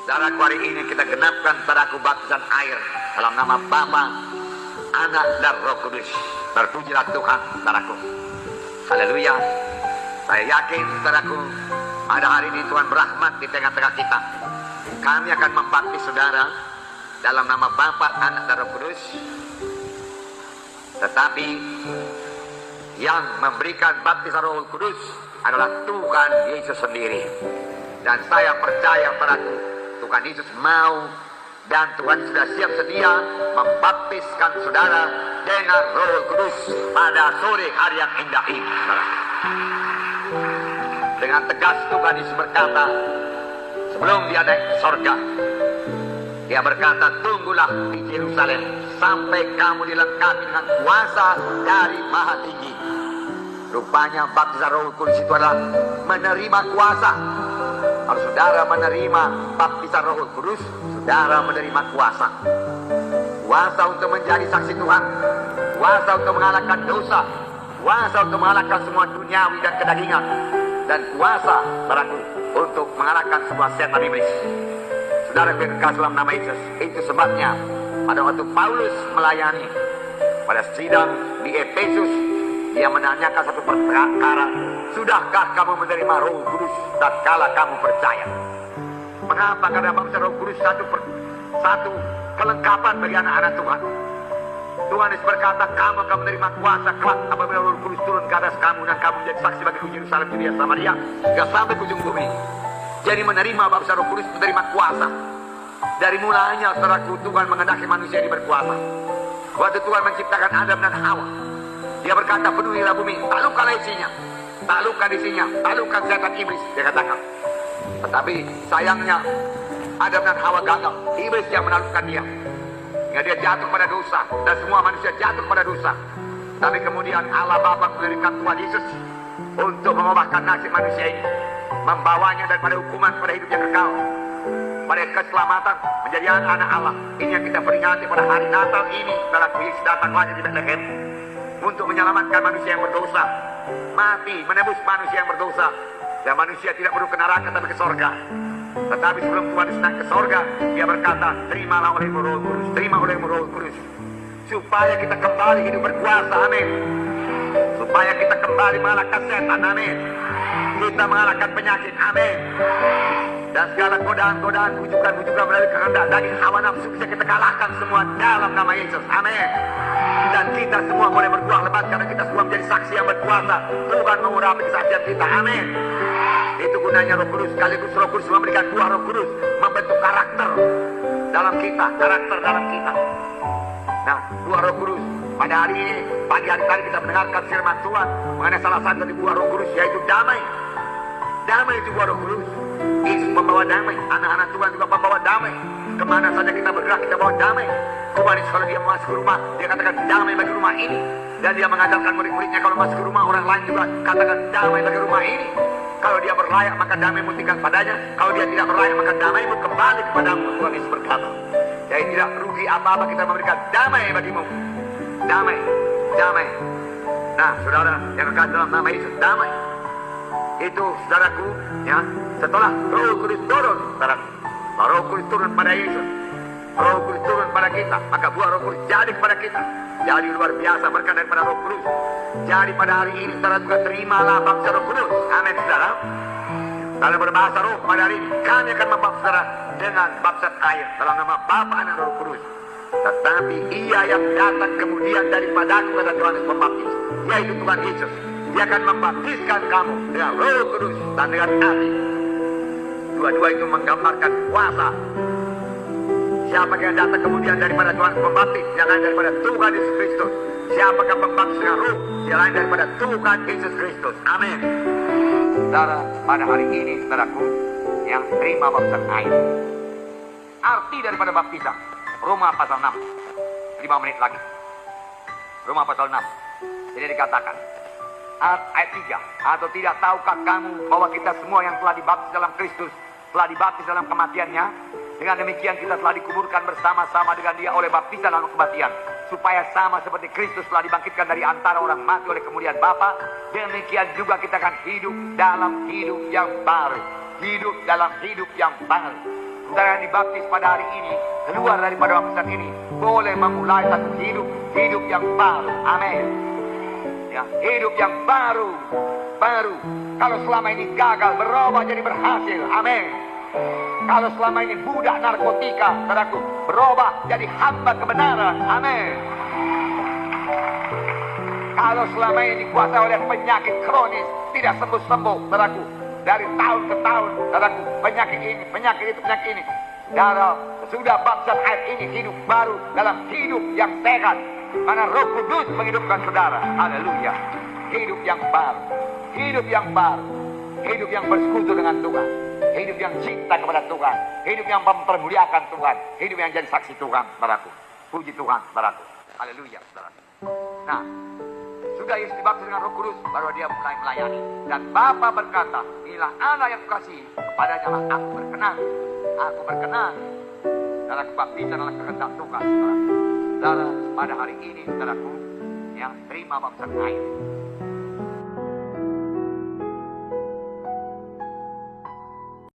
Saudaraku, hari ini kita genapkan saudaraku baptisan air dalam nama Bapa, Anak dan Roh Kudus. Terpujilah Tuhan, saudaraku. Haleluya. Saya yakin, saudaraku, pada hari ini Tuhan berahmat di tengah-tengah kita. Kami akan membaptis saudara dalam nama Bapa, Anak dan Roh Kudus. Tetapi yang memberikan baptisan Roh Kudus adalah Tuhan Yesus sendiri. Dan saya percaya, saudaraku, Tuhan Yesus mau dan Tuhan sudah siap sedia membaptiskan saudara dengan Roh Kudus pada sore hari yang indah ini. Dengan tegas Tuhan Yesus berkata, sebelum dia naik ke sorga, dia berkata, tunggulah di Yerusalem sampai kamu dilengkapi dengan kuasa dari Maha Tinggi. Rupanya baptisan Roh Kudus itu adalah menerima kuasa. Kalau saudara menerima baptisan Roh Kudus, saudara menerima kuasa. Kuasa untuk menjadi saksi Tuhan, kuasa untuk mengalahkan dosa, kuasa untuk mengalahkan semua duniawi dan kedagingan, dan kuasa, saudaraku, untuk mengalahkan semua setan iblis. Saudara kekasih dalam nama Yesus, itu sebabnya pada waktu Paulus melayani pada sidang di Efesus, dia menanyakan satu perkara, sudahkah kamu menerima Roh Kudus tatkala kamu percaya? Mengapa? Karena baptisan Roh Kudus satu kelengkapan bagi anak-anak Tuhan. Tuhan Yesus berkata, kamu akan menerima kuasa kelak apabila Roh Kudus turun ke atas kamu, dan kamu menjadi saksi bagi Yerusalem, Yudea, Samaria, hingga sampai ke ujung bumi. Jadi menerima baptisan Roh Kudus, menerima kuasa. Dari mulanya, saudaraku, Tuhan mengendaki manusia ini berkuasa. Waktu Tuhan menciptakan Adam dan Hawa, dia berkata, penuhilah bumi, taklukkanlah isinya, taklukkan isinya, taklukkan setan iblis, dia katakan. Tetapi sayangnya Adam dan Hawa gagal, iblis yang menaklukkan dia, hingga dia jatuh pada dosa, dan semua manusia jatuh pada dosa. Tapi kemudian Allah Bapa mengirimkan Tuhan Yesus untuk mengubahkan nasib manusia ini, membawanya daripada hukuman pada hidup yang kekal, pada keselamatan menjadi anak Allah. Ini yang kita peringati pada hari Natal ini. Setelah Yesus datang lagi di Bethlehem untuk menyelamatkan manusia yang berdosa, mati menebus manusia yang berdosa, dan manusia tidak perlu ke neraka tapi ke sorga. Tetapi sebelum Tuhan naik ke sorga, dia berkata, terimalah olehmu Roh Kudus, terima olehmu Roh Kudus, supaya kita kembali hidup berkuasa, amin. Supaya kita kembali mengalahkan setan, amin. Kita mengalahkan penyakit, amin. Dan segala godaan-godaan, bujukan-bujukan melalui kehendak daging hawa nafsu bisa kita kalahkan semua dalam nama Yesus, amin. Dan kita semua boleh berbuah lebat karena kita semua menjadi saksi yang berkuasa. Tuhan mengurapi kesaksian kita, amin. Itu gunanya Roh Kudus. Sekaligus Roh Kudus memberikan buah Roh Kudus, membentuk karakter dalam kita, karakter dalam kita. Nah, buah Roh Kudus pada hari ini, pagi hari tadi kita mendengarkan firman Tuhan mengenai salah satu dari buah Roh Kudus, yaitu damai. Damai itu buah Roh Kudus. Yesus membawa damai, anak-anak Tuhan juga membawa damai. Kemana saja kita bergerak, kita bawa damai. Tuhan Yesus kalau dia masuk ke rumah, dia katakan damai bagi rumah ini. Dan dia mengajarkan murid-muridnya kalau masuk ke rumah orang lain juga katakan damai bagi rumah ini. Kalau dia berlayak maka damaimu tinggal padanya. Kalau dia tidak berlayak maka damaimu kembali kepadamu. Tuhan Yesus berkata. Jadi tidak rugi apa-apa kita memberikan damai bagimu. Damai, damai. Nah, saudara yang kekal dalam nama Yesus, damai. Itu saudaraku, ya. Setelah Roh Kudus turun, saudaraku, Roh Kudus turun pada Yesus, Roh Kudus turun pada kita, maka buah Roh Kudus jadi kepada kita. Jadi luar biasa berkat daripada Roh Kudus. Jadi pada hari ini saudara juga terimalah baptisan Roh Kudus, amin saudara. Dalam berbahasa roh pada hari ini kami akan membaptis saudara dengan baptisan air dalam nama Bapa, Anak, Roh Kudus. Tetapi ia yang datang kemudian daripadaku, kata Yohanes Pembaptis, yaitu Tuhan Yesus. Dia akan membaptiskan kamu dengan Roh Kudus dan dengan api. Dua-dua itu menggambarkan kuasa. Siapa yang datang kemudian daripada Tuhan Pembaptis, yang lain daripada Tuhan Yesus Kristus. Siapakah pembaptis dengan roh, yang lain daripada Tuhan Yesus Kristus, amin. Saudara, pada hari ini saudaraku yang terima baptisan air, arti daripada baptisan Roma pasal 6, 5 menit lagi. Roma pasal 6. Jadi dikatakan ayat 3, atau tidak tahukah kamu bahwa kita semua yang telah dibaptis dalam Kristus telah dibaptis dalam kematiannya? Dengan demikian kita telah dikuburkan bersama-sama dengan dia oleh baptisan dalam kematian, supaya sama seperti Kristus telah dibangkitkan dari antara orang mati oleh kemuliaan Bapa, demikian juga kita akan hidup dalam hidup yang baru. Hidup dalam hidup yang baru. saudara yang dibaptis pada hari ini, keluar daripada baptisan ini, boleh memulai satu hidup yang baru. Amin. Ya, hidup yang baru. Kalau selama ini gagal, berubah jadi berhasil. Amin. Kalau selama ini budak narkotika, saudaraku, berubah jadi hamba kebenaran. Amin. Kalau selama ini dikuasai oleh penyakit kronis, tidak sembuh-sembuh, saudaraku, dari tahun ke tahun, saudaraku, penyakit ini, penyakit itu, penyakit ini, saudara, sudah baptisan air ini, hidup baru dalam hidup yang sehat. Karena Roh Kudus menghidupkan saudara. Haleluya. Hidup yang baru. Hidup yang baru. Hidup yang bersekutu dengan Tuhan. Hidup yang cinta kepada Tuhan. Hidup yang mempermuliakan Tuhan. Hidup yang jadi saksi Tuhan, saudaraku. Puji Tuhan, saudaraku. Haleluya, saudaraku. Nah, sudah Yesus dibaptis dengan Roh Kudus, baru dia mulai melayani. Dan Bapa berkata, inilah anak yang kukasihi, kepadanya lah aku berkenan. Aku berkenan. Dan aku baptisan adalah kehendak Tuhan, saudara. Saudara, pada hari ini, saudaraku, yang terima baptisan air,